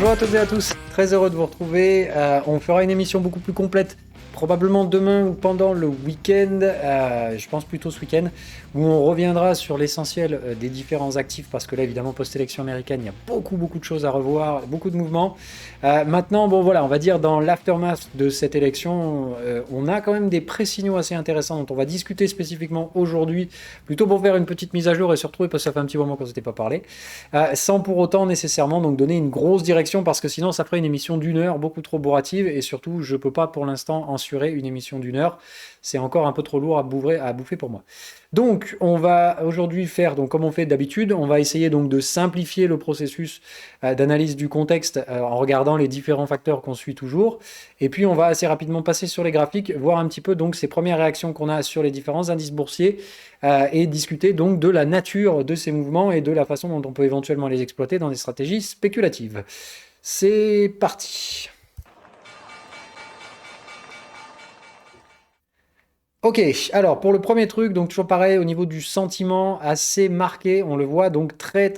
Bonjour à toutes et à tous, très heureux de vous retrouver. On fera une émission beaucoup plus complète, probablement demain ou pendant le week-end, je pense plutôt ce week-end, où on reviendra sur l'essentiel des différents actifs, parce que là, évidemment, post-élection américaine, il y a beaucoup de choses à revoir, beaucoup de mouvements. Maintenant, bon voilà, on va dire dans l'aftermath de cette élection, on a quand même des pré-signaux assez intéressants dont on va discuter spécifiquement aujourd'hui, plutôt pour faire une petite mise à jour et se retrouver, parce que ça fait un petit moment qu'on ne s'était pas parlé, sans pour autant nécessairement donc donner une grosse direction, parce que sinon ça ferait une émission d'une heure beaucoup trop bourrative, et surtout je peux pas pour l'instant assurer une émission d'une heure, c'est encore un peu trop lourd à bouffer pour moi. Donc on va aujourd'hui faire, donc comme on fait d'habitude, on va essayer donc de simplifier le processus d'analyse du contexte en regardant les différents facteurs qu'on suit toujours, et puis on va assez rapidement passer sur les graphiques, voir un petit peu donc ces premières réactions qu'on a sur les différents indices boursiers, et discuter donc de la nature de ces mouvements et de la façon dont on peut éventuellement les exploiter dans des stratégies spéculatives. C'est parti. Ok, alors pour le premier truc, donc toujours pareil au niveau du sentiment assez marqué, on le voit donc très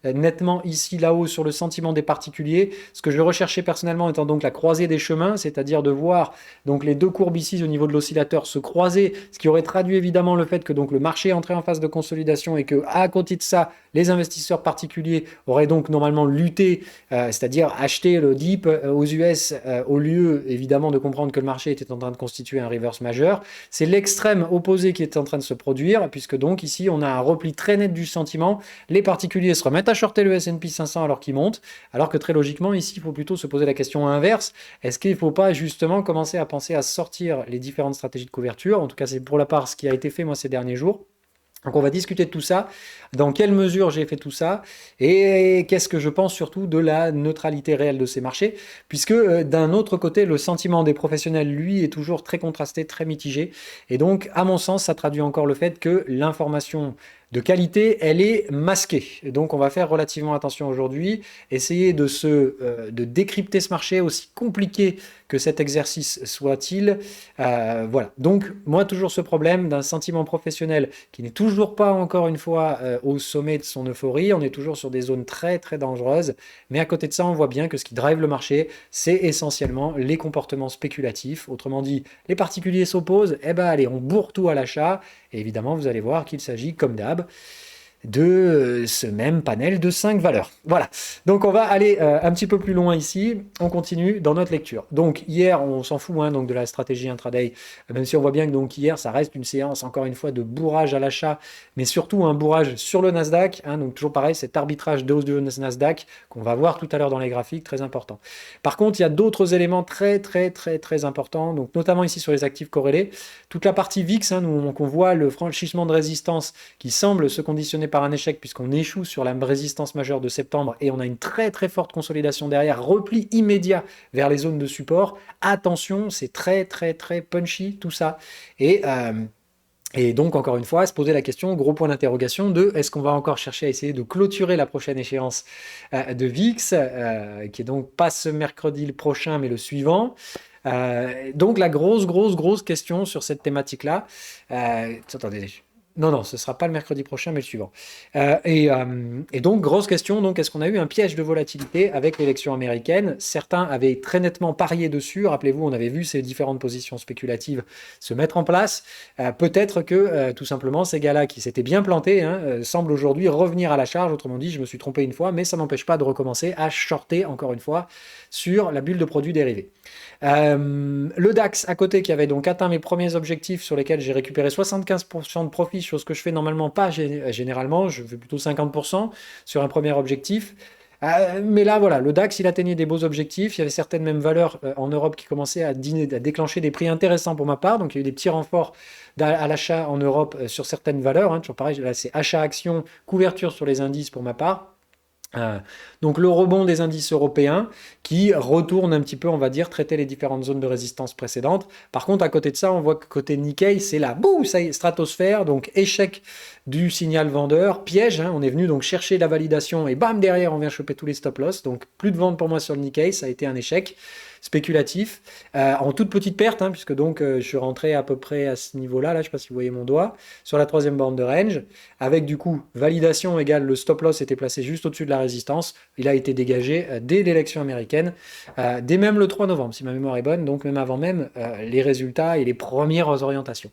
nettement ici là-haut sur le sentiment des particuliers. Ce que je recherchais personnellement étant donc la croisée des chemins, c'est-à-dire de voir donc les deux courbes ici au niveau de l'oscillateur se croiser, ce qui aurait traduit évidemment le fait que donc le marché est entré en phase de consolidation et que à côté de ça, les investisseurs particuliers auraient donc normalement lutté, c'est-à-dire acheté le dip aux US au lieu évidemment de comprendre que le marché était en train de constituer un reverse majeur. C'est l'extrême opposé qui est en train de se produire, puisque donc ici on a un repli très net du sentiment. Les particuliers se remettent à shorter le S&P 500 alors qu'il monte, alors que très logiquement ici il faut plutôt se poser la question inverse. Est-ce qu'il ne faut pas justement commencer à penser à sortir les différentes stratégies de couverture? En tout cas c'est pour la part ce qui a été fait moi ces derniers jours. Donc on va discuter de tout ça, dans quelle mesure j'ai fait tout ça, et qu'est-ce que je pense surtout de la neutralité réelle de ces marchés, puisque d'un autre côté, le sentiment des professionnels, lui, est toujours très contrasté, très mitigé, et donc à mon sens, ça traduit encore le fait que l'information de qualité, elle est masquée. Et donc on va faire relativement attention aujourd'hui, essayer de décrypter ce marché, aussi compliqué que cet exercice soit-il. Voilà, donc moi toujours ce problème d'un sentiment professionnel qui n'est toujours pas encore une fois au sommet de son euphorie, on est toujours sur des zones très dangereuses, mais à côté de ça on voit bien que ce qui drive le marché c'est essentiellement les comportements spéculatifs, autrement dit les particuliers s'opposent, et ben allez on bourre tout à l'achat, et évidemment vous allez voir qu'il s'agit comme d'hab de ce même panel de 5 valeurs. Voilà, donc on va aller un petit peu plus loin ici, on continue dans notre lecture. Donc hier, on s'en fout donc de la stratégie intraday, même si on voit bien que donc hier, ça reste une séance, encore une fois, de bourrage à l'achat, mais surtout un bourrage sur le Nasdaq, donc toujours pareil, cet arbitrage de hausse du Nasdaq, qu'on va voir tout à l'heure dans les graphiques, très important. Par contre, il y a d'autres éléments très importants, donc notamment ici sur les actifs corrélés, toute la partie VIX, donc on voit le franchissement de résistance qui semble se conditionner par un échec puisqu'on échoue sur la résistance majeure de septembre et on a une très forte consolidation derrière, repli immédiat vers les zones de support. Attention, c'est très punchy tout ça. Et donc, encore une fois, se poser la question, gros point d'interrogation, de est-ce qu'on va encore chercher à essayer de clôturer la prochaine échéance de VIX, qui est donc pas ce mercredi le prochain, mais le suivant. Donc, la grosse question sur cette thématique-là. Attendez. Non, ce ne sera pas le mercredi prochain, mais le suivant. Et donc, grosse question, donc, est-ce qu'on a eu un piège de volatilité avec l'élection américaine? Certains avaient très nettement parié dessus. Rappelez-vous, on avait vu ces différentes positions spéculatives se mettre en place. Peut-être que, tout simplement, ces gars-là qui s'étaient bien plantés semblent aujourd'hui revenir à la charge. Autrement dit, je me suis trompé une fois, mais ça ne m'empêche pas de recommencer à shorter, encore une fois, sur la bulle de produits dérivés. Le DAX à côté qui avait donc atteint mes premiers objectifs sur lesquels j'ai récupéré 75% de profit, chose que je fais normalement pas généralement, je fais plutôt 50% sur un premier objectif. Mais là voilà, le DAX il atteignait des beaux objectifs, il y avait certaines mêmes valeurs en Europe qui commençaient à déclencher des prix intéressants pour ma part, donc il y a eu des petits renforts à l'achat en Europe sur certaines valeurs, toujours pareil, là c'est achat-action, couverture sur les indices pour ma part. Donc le rebond des indices européens qui retourne un petit peu, on va dire, traiter les différentes zones de résistance précédentes. Par contre, à côté de ça, on voit que côté Nikkei, c'est la ça y est, stratosphère, donc échec du signal vendeur, piège, on est venu donc chercher la validation et bam, derrière, on vient choper tous les stop-loss, donc plus de vente pour moi sur le Nikkei, ça a été un échec. spéculatif, en toute petite perte, hein, puisque donc je suis rentré à peu près à ce niveau-là, là, je ne sais pas si vous voyez mon doigt, sur la troisième borne de range, avec du coup validation égale le stop loss était placé juste au-dessus de la résistance. Il a été dégagé dès l'élection américaine, dès même le 3 novembre, si ma mémoire est bonne, donc même avant même les résultats et les premières orientations.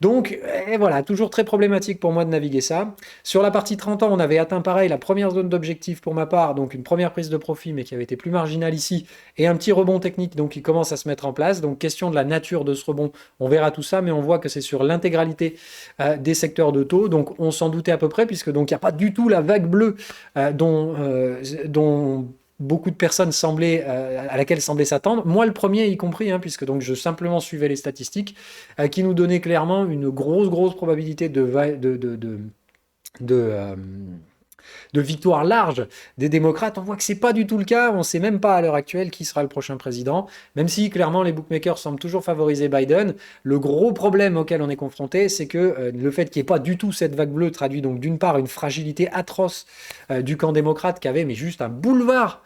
Donc voilà, toujours très problématique pour moi de naviguer ça. Sur la partie 30 ans, on avait atteint pareil la première zone d'objectif pour ma part, donc une première prise de profit, mais qui avait été plus marginale ici, et un petit rebond technique donc qui commence à se mettre en place. Donc question de la nature de ce rebond, on verra tout ça, mais on voit que c'est sur l'intégralité des secteurs de taux, donc on s'en doutait à peu près, puisque donc il n'y a pas du tout la vague bleue dont beaucoup de personnes à laquelle semblaient s'attendre. Moi, le premier y compris, hein, puisque donc je simplement suivais les statistiques, qui nous donnaient clairement une grosse probabilité de, de victoire large des démocrates. On voit que c'est pas du tout le cas. On sait même pas à l'heure actuelle qui sera le prochain président, même si clairement les bookmakers semblent toujours favoriser Biden. Le gros problème auquel on est confronté, c'est que le fait qu'il n'y ait pas du tout cette vague bleue traduit donc d'une part une fragilité atroce du camp démocrate qui avait mais juste un boulevard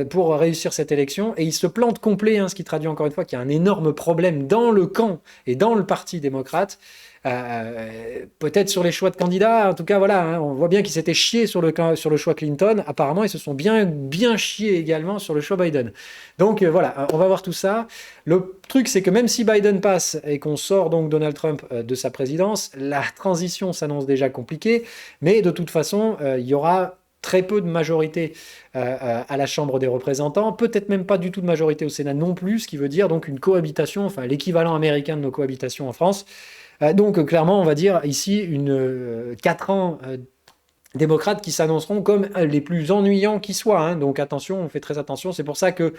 pour réussir cette élection, et il se plante complet, hein, ce qui traduit encore une fois qu'il y a un énorme problème dans le camp et dans le parti démocrate. Peut-être sur les choix de candidats, en tout cas voilà, hein, on voit bien qu'ils s'étaient chiés sur le choix Clinton. Apparemment ils se sont bien chiés également sur le choix Biden. Donc voilà, on va voir tout ça. Le truc c'est que même si Biden passe et qu'on sort donc Donald Trump de sa présidence, la transition s'annonce déjà compliquée, mais de toute façon il y aura très peu de majorité à la Chambre des représentants, peut-être même pas du tout de majorité au Sénat non plus, ce qui veut dire donc une cohabitation, enfin l'équivalent américain de nos cohabitations en France. Donc clairement, on va dire ici 4 ans démocrates qui s'annonceront comme les plus ennuyants qui soient. Hein. Donc attention, on fait très attention. C'est pour ça que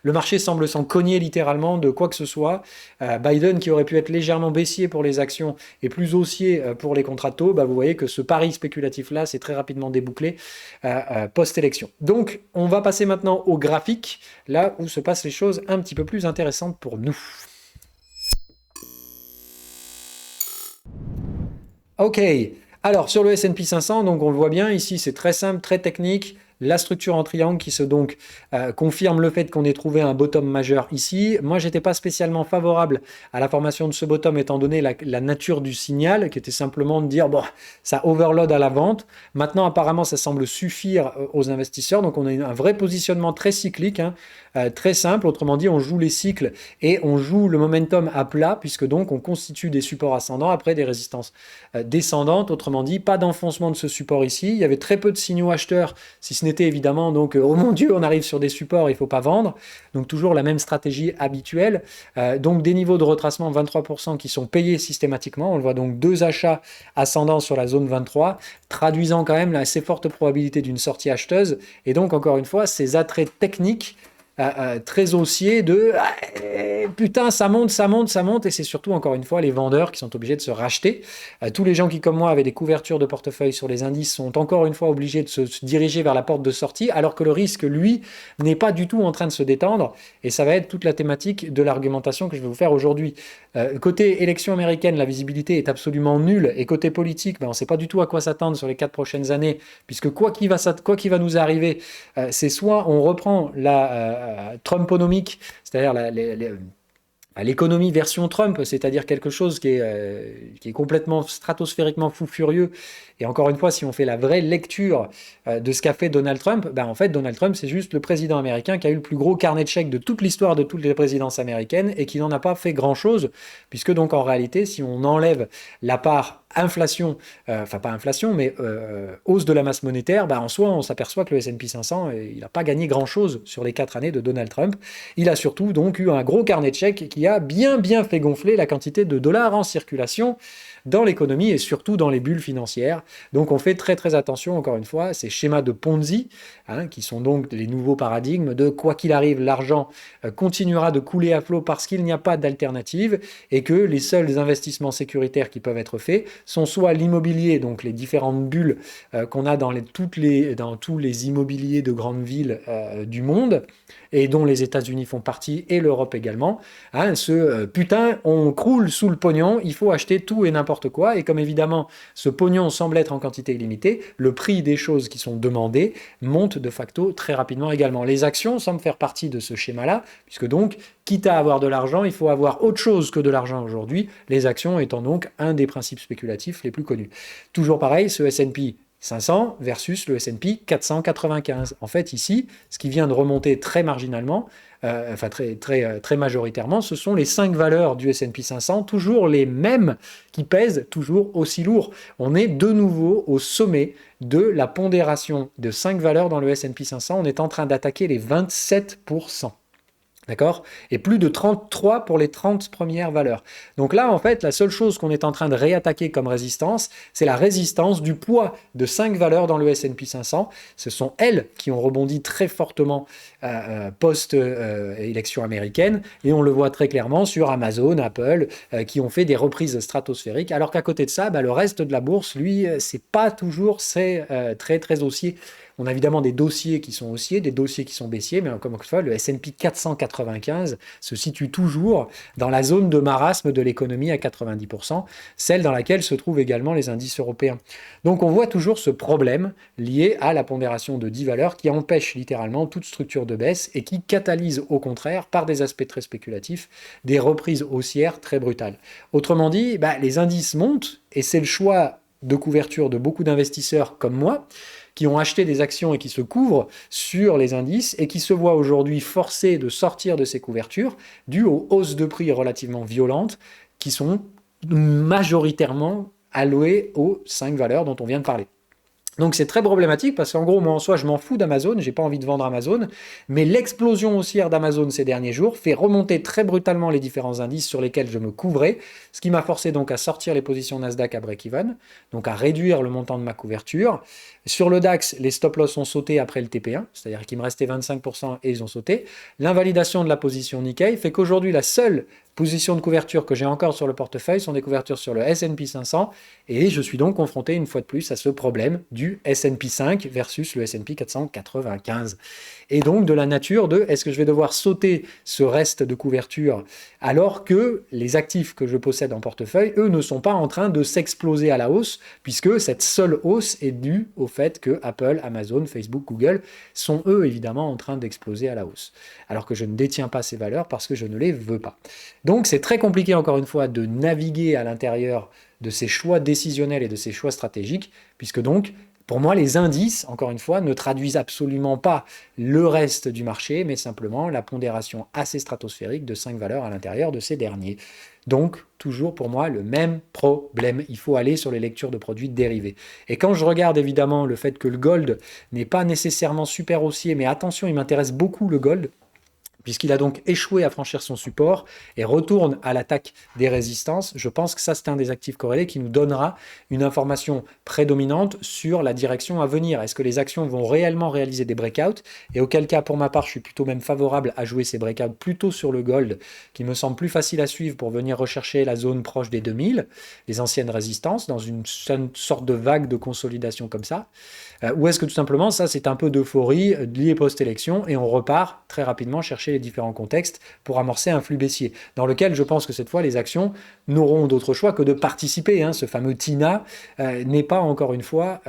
le marché semble s'en cogner littéralement de quoi que ce soit. Biden, qui aurait pu être légèrement baissier pour les actions et plus haussier pour les contrats de taux, vous voyez que ce pari spéculatif-là s'est très rapidement débouclé post-élection. Donc on va passer maintenant au graphique, là où se passent les choses un petit peu plus intéressantes pour nous. Ok, alors sur le S&P 500, donc on le voit bien, ici c'est très simple, très technique. La structure en triangle qui se donc confirme le fait qu'on ait trouvé un bottom majeur ici. Moi, j'étais pas spécialement favorable à la formation de ce bottom étant donné la nature du signal, qui était simplement de dire bon, ça overload à la vente. Maintenant, apparemment, ça semble suffire aux investisseurs. Donc, on a un vrai positionnement très cyclique, hein, très simple. Autrement dit, on joue les cycles et on joue le momentum à plat, puisque donc on constitue des supports ascendants après des résistances descendantes. Autrement dit, pas d'enfoncement de ce support ici. Il y avait très peu de signaux acheteurs, si ce n'était évidemment donc oh mon Dieu, on arrive sur des supports, il faut pas vendre. Donc toujours la même stratégie habituelle. Donc des niveaux de retracement 23% qui sont payés systématiquement. On le voit donc 2 achats ascendants sur la zone 23, traduisant quand même la assez forte probabilité d'une sortie acheteuse. Et donc encore une fois, ces attraits techniques très haussier de putain, ça monte, et c'est surtout encore une fois les vendeurs qui sont obligés de se racheter. Tous les gens qui, comme moi, avaient des couvertures de portefeuille sur les indices sont encore une fois obligés de se diriger vers la porte de sortie, alors que le risque, lui, n'est pas du tout en train de se détendre, et ça va être toute la thématique de l'argumentation que je vais vous faire aujourd'hui. Côté élection américaine, la visibilité est absolument nulle, et côté politique, on ne sait pas du tout à quoi s'attendre sur les 4 prochaines années, puisque quoi qu'il va nous arriver, c'est soit on reprend la Trumponomique, c'est-à-dire l'économie version Trump, c'est-à-dire quelque chose qui est complètement stratosphériquement fou furieux. Et encore une fois, si on fait la vraie lecture de ce qu'a fait Donald Trump, en fait, Donald Trump, c'est juste le président américain qui a eu le plus gros carnet de chèques de toute l'histoire de toutes les présidences américaines et qui n'en a pas fait grand-chose, puisque donc en réalité, si on enlève la part inflation, enfin pas inflation, mais hausse de la masse monétaire, en soi, on s'aperçoit que le S&P 500, il n'a pas gagné grand-chose sur les 4 années de Donald Trump. Il a surtout donc eu un gros carnet de chèques qui a bien fait gonfler la quantité de dollars en circulation dans l'économie et surtout dans les bulles financières. Donc on fait très attention, encore une fois, ces schémas de Ponzi, qui sont donc les nouveaux paradigmes de quoi qu'il arrive, l'argent continuera de couler à flot parce qu'il n'y a pas d'alternative et que les seuls investissements sécuritaires qui peuvent être faits sont soit l'immobilier, donc les différentes bulles qu'on a dans tous les immobiliers de grandes villes du monde, et dont les États-Unis font partie, et l'Europe également, hein, putain, on croule sous le pognon, il faut acheter tout et n'importe quoi. Et comme évidemment, ce pognon semble être en quantité illimitée, le prix des choses qui sont demandées monte de facto très rapidement également. Les actions semblent faire partie de ce schéma-là, puisque donc, quitte à avoir de l'argent, il faut avoir autre chose que de l'argent aujourd'hui, les actions étant donc un des principes spéculatifs les plus connus. Toujours pareil, ce S&P 500 versus le S&P 495. En fait, ici, ce qui vient de remonter très marginalement, très majoritairement, ce sont les 5 valeurs du S&P 500, toujours les mêmes, qui pèsent toujours aussi lourd. On est de nouveau au sommet de la pondération de 5 valeurs dans le S&P 500. On est en train d'attaquer les 27%. D'accord? Et plus de 33 pour les 30 premières valeurs. Donc là, en fait, la seule chose qu'on est en train de réattaquer comme résistance, c'est la résistance du poids de 5 valeurs dans le S&P 500. Ce sont elles qui ont rebondi très fortement post-élection américaine. Et on le voit très clairement sur Amazon, Apple, qui ont fait des reprises stratosphériques. Alors qu'à côté de ça, le reste de la bourse, lui, c'est pas toujours très haussier. On a évidemment des dossiers qui sont haussiers, des dossiers qui sont baissiers, mais comme une fois, le S&P 495 se situe toujours dans la zone de marasme de l'économie à 90%, celle dans laquelle se trouvent également les indices européens. Donc on voit toujours ce problème lié à la pondération de 10 valeurs qui empêche littéralement toute structure de baisse et qui catalyse au contraire, par des aspects très spéculatifs, des reprises haussières très brutales. Autrement dit, les indices montent et c'est le choix de couverture de beaucoup d'investisseurs comme moi, qui ont acheté des actions et qui se couvrent sur les indices et qui se voient aujourd'hui forcés de sortir de ces couvertures dues aux hausses de prix relativement violentes qui sont majoritairement allouées aux 5 valeurs dont on vient de parler. Donc c'est très problématique parce qu'en gros, moi en soi, je m'en fous d'Amazon, j'ai pas envie de vendre Amazon, mais l'explosion haussière d'Amazon ces derniers jours fait remonter très brutalement les différents indices sur lesquels je me couvrais, ce qui m'a forcé donc à sortir les positions Nasdaq à break-even, donc à réduire le montant de ma couverture. Sur le DAX, les stop-loss ont sauté après le TP1, c'est-à-dire qu'il me restait 25% et ils ont sauté. L'invalidation de la position Nikkei fait qu'aujourd'hui, la seule position de couverture que j'ai encore sur le portefeuille sont des couvertures sur le S&P 500 et je suis donc confronté une fois de plus à ce problème du S&P 5 versus le S&P 495. Et donc de la nature de est-ce que je vais devoir sauter ce reste de couverture alors que les actifs que je possède en portefeuille, eux, ne sont pas en train de s'exploser à la hausse puisque cette seule hausse est due au fait que Apple, Amazon, Facebook, Google sont eux évidemment en train d'exploser à la hausse. Alors que je ne détiens pas ces valeurs parce que je ne les veux pas. Donc c'est très compliqué encore une fois de naviguer à l'intérieur de ces choix décisionnels et de ces choix stratégiques, puisque donc pour moi les indices, encore une fois, ne traduisent absolument pas le reste du marché, mais simplement la pondération assez stratosphérique de 5 valeurs à l'intérieur de ces derniers. Donc toujours pour moi le même problème, il faut aller sur les lectures de produits dérivés. Et quand je regarde évidemment le fait que le gold n'est pas nécessairement super haussier, mais attention, il m'intéresse beaucoup le gold, puisqu'il a donc échoué à franchir son support et retourne à l'attaque des résistances. Je pense que ça, c'est un des actifs corrélés qui nous donnera une information prédominante sur la direction à venir. Est-ce que les actions vont réellement réaliser des breakouts? Et auquel cas, pour ma part, je suis plutôt même favorable à jouer ces breakouts plutôt sur le gold, qui me semble plus facile à suivre pour venir rechercher la zone proche des 2000, les anciennes résistances, dans une sorte de vague de consolidation comme ça. Ou est-ce que tout simplement, ça, c'est un peu d'euphorie liée post-élection et on repart très rapidement chercher les différents contextes pour amorcer un flux baissier, dans lequel je pense que cette fois, les actions n'auront d'autre choix que de participer. Ce fameux TINA n'est pas, encore une fois,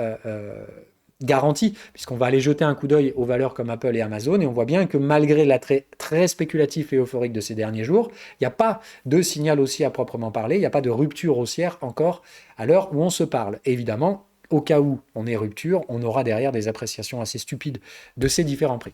garanti, puisqu'on va aller jeter un coup d'œil aux valeurs comme Apple et Amazon, et on voit bien que malgré l'attrait très spéculatif et euphorique de ces derniers jours, il n'y a pas de signal haussier à proprement parler, il n'y a pas de rupture haussière encore à l'heure où on se parle. Et évidemment, au cas où on est rupture, on aura derrière des appréciations assez stupides de ces différents prix.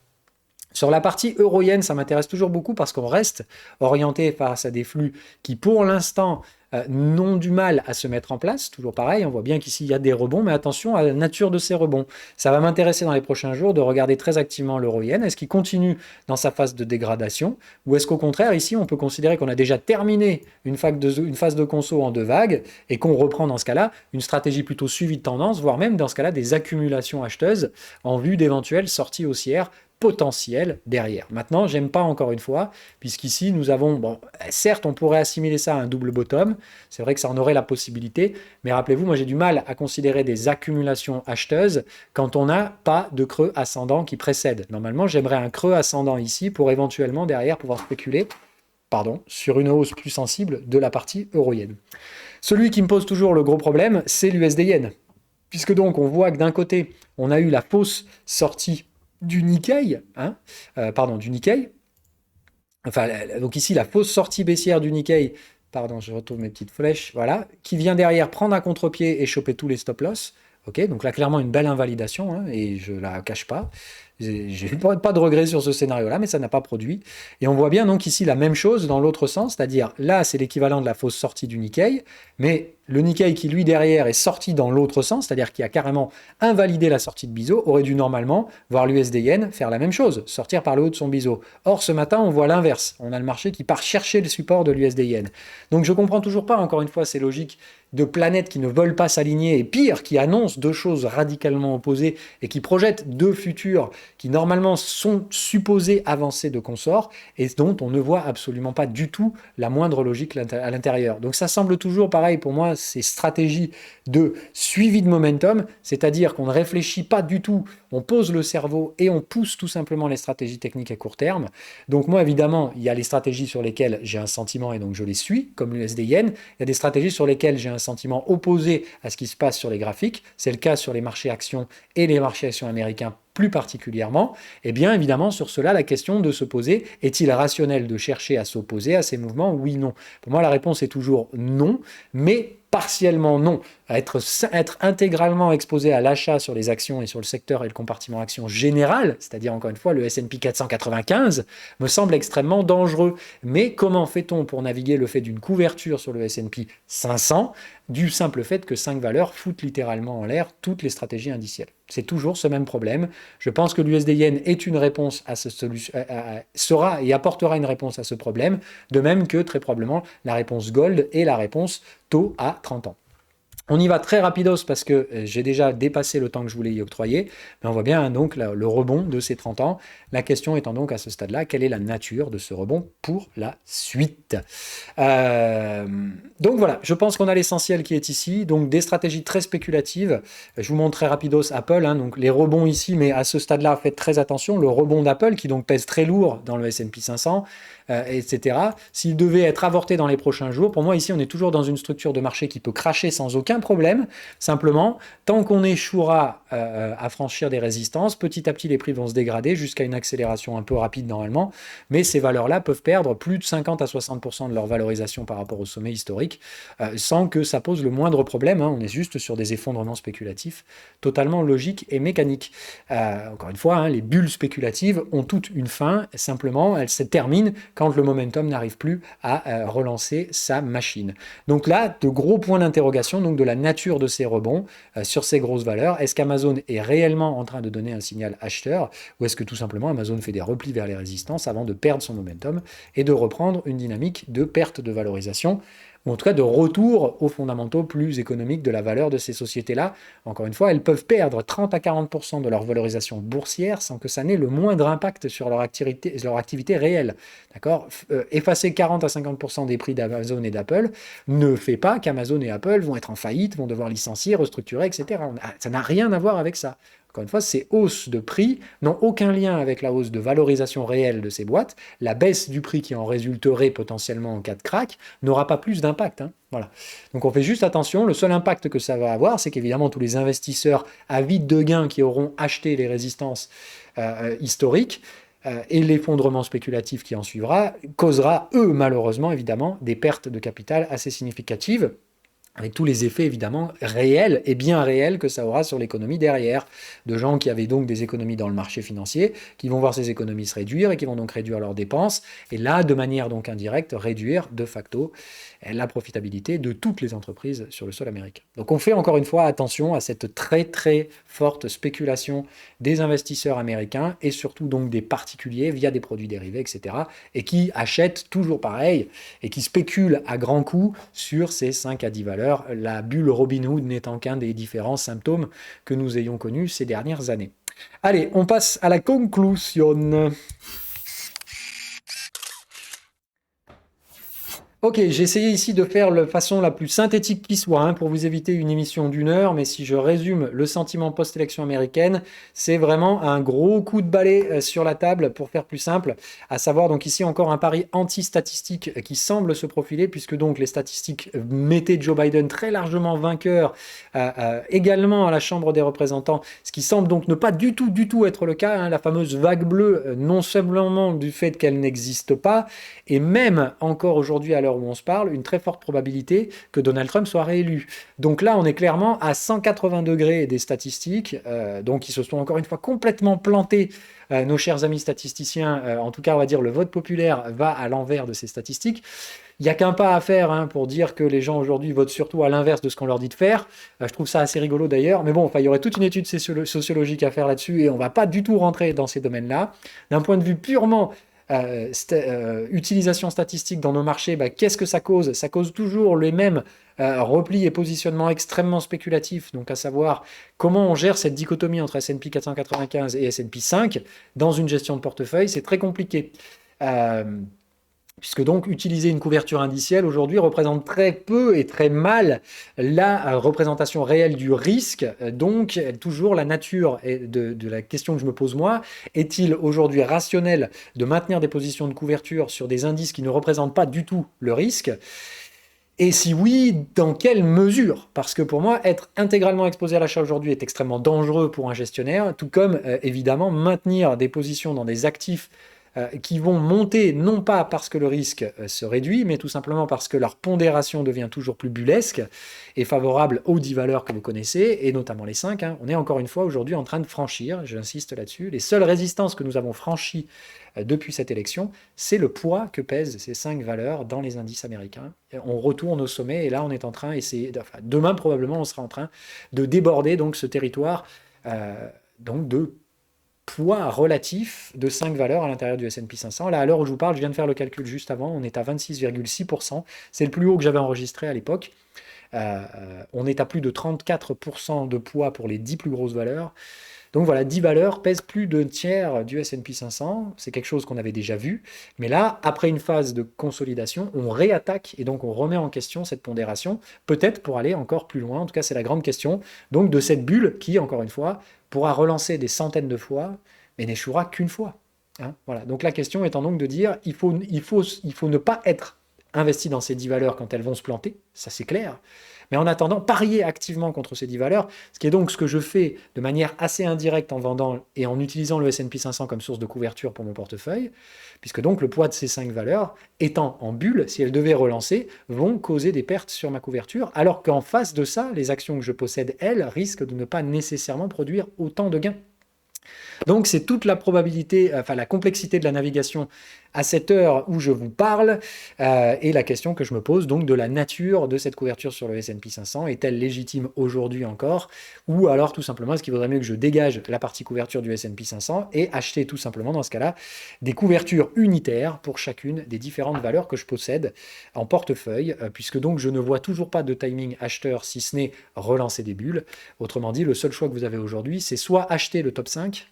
Sur la partie euro-yen, ça m'intéresse toujours beaucoup parce qu'on reste orienté face à des flux qui, pour l'instant, n'ont du mal à se mettre en place. Toujours pareil, on voit bien qu'ici, il y a des rebonds, mais attention à la nature de ces rebonds. Ça va m'intéresser dans les prochains jours de regarder très activement l'euro-yen. Est-ce qu'il continue dans sa phase de dégradation? Ou est-ce qu'au contraire, ici, on peut considérer qu'on a déjà terminé une phase de conso en 2 vagues et qu'on reprend dans ce cas-là une stratégie plutôt suivie de tendance, voire même dans ce cas-là des accumulations acheteuses en vue d'éventuelles sorties haussières potentiel derrière. Maintenant, j'aime pas encore une fois, puisqu'ici nous avons, certes on pourrait assimiler ça à un double bottom, c'est vrai que ça en aurait la possibilité, mais rappelez-vous, moi j'ai du mal à considérer des accumulations acheteuses quand on n'a pas de creux ascendant qui précède. Normalement, j'aimerais un creux ascendant ici pour éventuellement derrière pouvoir spéculer pardon, sur une hausse plus sensible de la partie euro-yen. Celui qui me pose toujours le gros problème, c'est l'USD-yen. Puisque donc on voit que d'un côté, on a eu la fausse sortie du Nikkei, du Nikkei. Enfin, donc ici, la fausse sortie baissière du Nikkei, pardon, je retrouve mes petites flèches, voilà, qui vient derrière prendre un contre-pied et choper tous les stop-loss. Ok, donc là, clairement, une belle invalidation, hein, et je la cache pas. J'ai pas de regret sur ce scénario-là, mais ça n'a pas produit. Et on voit bien donc ici la même chose dans l'autre sens, c'est-à-dire là, c'est l'équivalent de la fausse sortie du Nikkei, mais le Nikkei qui, lui, derrière, est sorti dans l'autre sens, c'est-à-dire qui a carrément invalidé la sortie de biseau, aurait dû normalement voir l'USD-Yen faire la même chose, sortir par le haut de son biseau. Or, ce matin, on voit l'inverse. On a le marché qui part chercher le support de l'USD-Yen. Donc, je comprends toujours pas, encore une fois, ces logiques de planètes qui ne veulent pas s'aligner, et pire, qui annoncent deux choses radicalement opposées et qui projettent deux futurs qui normalement sont supposés avancer de consort et dont on ne voit absolument pas du tout la moindre logique à l'intérieur. Donc ça semble toujours pareil pour moi, ces stratégies de suivi de momentum, c'est-à-dire qu'on ne réfléchit pas du tout, on pose le cerveau et on pousse tout simplement les stratégies techniques à court terme. Donc moi évidemment, il y a les stratégies sur lesquelles j'ai un sentiment et donc je les suis, comme l'USD-Yen. Il y a des stratégies sur lesquelles j'ai un sentiment opposé à ce qui se passe sur les graphiques. C'est le cas sur les marchés actions et les marchés actions américains plus particulièrement. Et bien évidemment, sur cela, la question de se poser, est-il rationnel de chercher à s'opposer à ces mouvements? Oui, non. Pour moi, la réponse est toujours non, mais partiellement non. Être intégralement exposé à l'achat sur les actions et sur le secteur et le compartiment action général, c'est-à-dire encore une fois le S&P 495, me semble extrêmement dangereux. Mais comment fait-on pour naviguer le fait d'une couverture sur le S&P 500 du simple fait que 5 valeurs foutent littéralement en l'air toutes les stratégies indicielles? C'est toujours ce même problème. Je pense que l'USD-Yen est une réponse à ce sera et apportera une réponse à ce problème, de même que très probablement la réponse gold et la réponse taux à 30 ans. On y va très rapidos parce que j'ai déjà dépassé le temps que je voulais y octroyer, mais on voit bien donc le rebond de ces 30 ans. La question étant donc à ce stade-là, quelle est la nature de ce rebond pour la suite? Donc voilà, je pense qu'on a l'essentiel qui est ici, donc des stratégies très spéculatives. Je vous montre très rapidos Apple, donc les rebonds ici, mais à ce stade-là, faites très attention, le rebond d'Apple qui donc pèse très lourd dans le S&P 500, etc. S'il devait être avorté dans les prochains jours, pour moi ici on est toujours dans une structure de marché qui peut cracher sans aucun problème. Simplement, tant qu'on échouera à franchir des résistances, petit à petit les prix vont se dégrader jusqu'à une accélération un peu rapide normalement, mais ces valeurs-là peuvent perdre plus de 50 à 60% de leur valorisation par rapport au sommet historique, sans que ça pose le moindre problème. On est juste sur des effondrements spéculatifs totalement logiques et mécaniques. Encore une fois, les bulles spéculatives ont toutes une fin, simplement elles se terminent quand le momentum n'arrive plus à relancer sa machine. Donc là, de gros points d'interrogation donc de la nature de ces rebonds sur ces grosses valeurs. Est-ce qu'Amazon est réellement en train de donner un signal acheteur ou est-ce que tout simplement Amazon fait des replis vers les résistances avant de perdre son momentum et de reprendre une dynamique de perte de valorisation ou en tout cas de retour aux fondamentaux plus économiques de la valeur de ces sociétés-là. Encore une fois, elles peuvent perdre 30 à 40% de leur valorisation boursière sans que ça n'ait le moindre impact sur leur activité réelle. D'accord ? Effacer 40 à 50% des prix d'Amazon et d'Apple ne fait pas qu'Amazon et Apple vont être en faillite, vont devoir licencier, restructurer, etc. Ça n'a rien à voir avec ça. Encore une fois, ces hausses de prix n'ont aucun lien avec la hausse de valorisation réelle de ces boîtes. La baisse du prix qui en résulterait potentiellement en cas de crack n'aura pas plus d'impact. Voilà. Donc on fait juste attention. Le seul impact que ça va avoir, c'est qu'évidemment tous les investisseurs avides de gains qui auront acheté les résistances historiques et l'effondrement spéculatif qui en suivra causera, eux, malheureusement, évidemment, des pertes de capital assez significatives, avec tous les effets évidemment réels et bien réels que ça aura sur l'économie derrière, de gens qui avaient donc des économies dans le marché financier, qui vont voir ces économies se réduire et qui vont donc réduire leurs dépenses, et là, de manière donc indirecte, réduire de facto la profitabilité de toutes les entreprises sur le sol américain. Donc on fait encore une fois attention à cette très très forte spéculation des investisseurs américains et surtout donc des particuliers via des produits dérivés, etc. et qui achètent toujours pareil et qui spéculent à grands coups sur ces 5 à 10 valeurs, la bulle Robinhood n'étant qu'un des différents symptômes que nous ayons connus ces dernières années. Allez, on passe à la conclusion. Ok, j'ai essayé ici de faire la façon la plus synthétique qui soit, hein, pour vous éviter une émission d'1 heure, mais si je résume le sentiment post-élection américaine, c'est vraiment un gros coup de balai sur la table pour faire plus simple, à savoir donc ici encore un pari anti-statistique qui semble se profiler, puisque donc les statistiques mettaient Joe Biden très largement vainqueur également à la Chambre des représentants, ce qui semble donc ne pas du tout être le cas, hein, la fameuse vague bleue, non seulement du fait qu'elle n'existe pas, et même encore aujourd'hui à l'heure où on se parle, une très forte probabilité que Donald Trump soit réélu. Donc là, on est clairement à 180 degrés des statistiques, donc ils se sont encore une fois complètement plantés. Nos chers amis statisticiens, en tout cas, on va dire le vote populaire va à l'envers de ces statistiques. Il n'y a qu'un pas à faire, hein, pour dire que les gens aujourd'hui votent surtout à l'inverse de ce qu'on leur dit de faire. Je trouve ça assez rigolo d'ailleurs, mais bon, enfin, il y aurait toute une étude sociologique à faire là-dessus et on ne va pas du tout rentrer dans ces domaines-là. D'un point de vue purement utilisation statistique dans nos marchés, bah, qu'est-ce que ça cause? Ça cause toujours les mêmes replis et positionnements extrêmement spéculatifs, donc à savoir comment on gère cette dichotomie entre S&P 495 et S&P 5 dans une gestion de portefeuille, c'est très compliqué. Euh, Puisque donc utiliser une couverture indicielle aujourd'hui représente très peu et très mal la représentation réelle du risque. Donc toujours la nature de la question que je me pose moi, est-il aujourd'hui rationnel de maintenir des positions de couverture sur des indices qui ne représentent pas du tout le risque? Et si oui, dans quelle mesure? Parce que pour moi, être intégralement exposé à l'achat aujourd'hui est extrêmement dangereux pour un gestionnaire, tout comme évidemment maintenir des positions dans des actifs qui vont monter non pas parce que le risque se réduit, mais tout simplement parce que leur pondération devient toujours plus bullesque et favorable aux 10 valeurs que vous connaissez, et notamment les 5. Hein. On est encore une fois aujourd'hui en train de franchir, j'insiste là-dessus, les seules résistances que nous avons franchies depuis cette élection, c'est le poids que pèsent ces 5 valeurs dans les indices américains. On retourne au sommet et là on est en train, enfin, demain probablement on sera en train de déborder donc ce territoire donc de poids relatif de 5 valeurs à l'intérieur du S&P 500. Là, à l'heure où je vous parle, je viens de faire le calcul juste avant, on est à 26,6%. C'est le plus haut que j'avais enregistré à l'époque. On est à plus de 34% de poids pour les 10 plus grosses valeurs. Donc voilà, 10 valeurs pèsent plus d'un tiers du S&P 500. C'est quelque chose qu'on avait déjà vu. Mais là, après une phase de consolidation, on réattaque et donc on remet en question cette pondération, peut-être pour aller encore plus loin. En tout cas, c'est la grande question. Donc de cette bulle qui, encore une fois, pourra relancer des centaines de fois, mais n'échouera qu'une fois. Hein, voilà. Donc la question étant donc de dire, il faut ne pas être investi dans ces 10 valeurs quand elles vont se planter, ça c'est clair. Mais en attendant, parier activement contre ces 10 valeurs, ce qui est donc ce que je fais de manière assez indirecte en vendant et en utilisant le S&P 500 comme source de couverture pour mon portefeuille, puisque donc le poids de ces 5 valeurs, étant en bulle, si elles devaient relancer, vont causer des pertes sur ma couverture, alors qu'en face de ça, les actions que je possède, elles, risquent de ne pas nécessairement produire autant de gains. Donc c'est toute la probabilité, enfin la complexité de la navigation à cette heure où je vous parle, et la question que je me pose donc de la nature de cette couverture sur le S&P 500, est-elle légitime aujourd'hui encore, ou alors tout simplement est-ce qu'il vaudrait mieux que je dégage la partie couverture du S&P 500 et acheter tout simplement dans ce cas-là des couvertures unitaires pour chacune des différentes valeurs que je possède en portefeuille, puisque donc je ne vois toujours pas de timing acheteur si ce n'est relancer des bulles. Autrement dit, le seul choix que vous avez aujourd'hui, c'est soit acheter le top 5,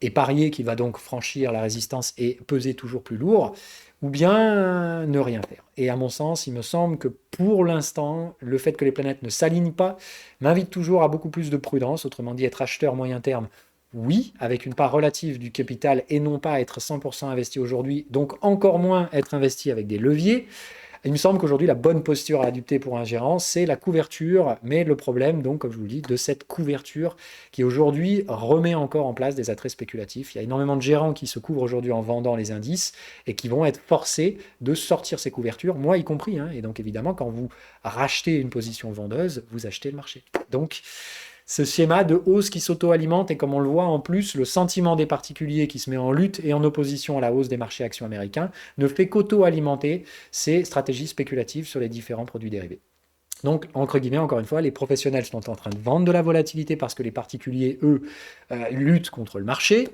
et parier qu'il va donc franchir la résistance et peser toujours plus lourd, ou bien ne rien faire. Et à mon sens, il me semble que pour l'instant, le fait que les planètes ne s'alignent pas m'invite toujours à beaucoup plus de prudence, autrement dit être acheteur moyen terme, oui, avec une part relative du capital et non pas être 100% investi aujourd'hui, donc encore moins être investi avec des leviers. Il me semble qu'aujourd'hui, la bonne posture à adopter pour un gérant, c'est la couverture, mais le problème, donc, comme je vous le dis, de cette couverture qui aujourd'hui remet encore en place des attraits spéculatifs. Il y a énormément de gérants qui se couvrent aujourd'hui en vendant les indices et qui vont être forcés de sortir ces couvertures, moi y compris. Hein. Et donc, évidemment, quand vous rachetez une position vendeuse, vous achetez le marché. Donc, ce schéma de hausse qui s'auto-alimente et comme on le voit en plus, le sentiment des particuliers qui se met en lutte et en opposition à la hausse des marchés actions américains ne fait qu'auto-alimenter ces stratégies spéculatives sur les différents produits dérivés. Donc, entre guillemets, encore une fois, les professionnels sont en train de vendre de la volatilité parce que les particuliers, eux, luttent contre le marché.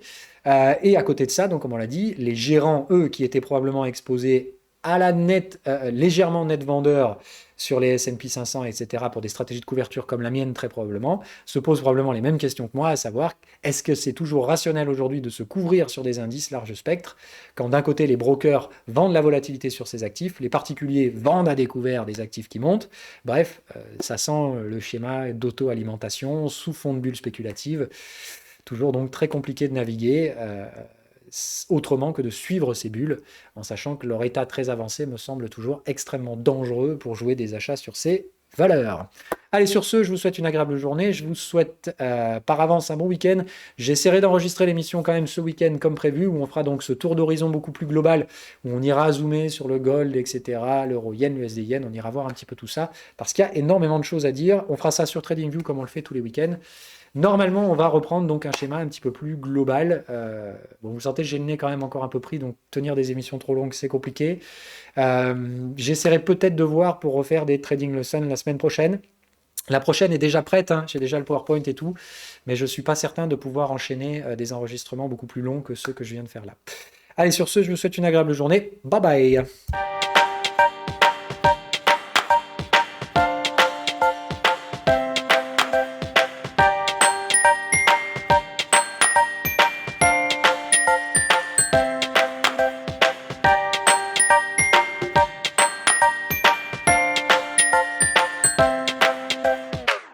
Et à côté de ça, donc, comme on l'a dit, les gérants, eux, qui étaient probablement exposés à la net, légèrement net vendeur sur les S&P 500, etc., pour des stratégies de couverture comme la mienne, très probablement, se posent probablement les mêmes questions que moi, à savoir, est-ce que c'est toujours rationnel aujourd'hui de se couvrir sur des indices large spectre, quand d'un côté, les brokers vendent la volatilité sur ces actifs, les particuliers vendent à découvert des actifs qui montent. Bref, ça sent le schéma d'auto-alimentation sous fond de bulle spéculative. Toujours donc très compliqué de naviguer autrement que de suivre ces bulles, en sachant que leur état très avancé me semble toujours extrêmement dangereux pour jouer des achats sur ces valeurs. Allez, sur ce, je vous souhaite une agréable journée. Je vous souhaite par avance un bon week-end. J'essaierai d'enregistrer l'émission quand même ce week-end comme prévu, où on fera donc ce tour d'horizon beaucoup plus global, où on ira zoomer sur le gold, etc., l'euro-yen, l'USD-yen, on ira voir un petit peu tout ça, parce qu'il y a énormément de choses à dire. On fera ça sur TradingView comme on le fait tous les week-ends. Normalement, on va reprendre donc un schéma un petit peu plus global. Bon, vous sentez, j'ai le nez quand même encore un peu pris, donc tenir des émissions trop longues, c'est compliqué. J'essaierai peut-être de voir pour refaire des trading lessons la semaine prochaine. La prochaine est déjà prête, hein, j'ai déjà le PowerPoint et tout, mais je ne suis pas certain de pouvoir enchaîner des enregistrements beaucoup plus longs que ceux que je viens de faire là. Allez, sur ce, je vous souhaite une agréable journée. Bye bye!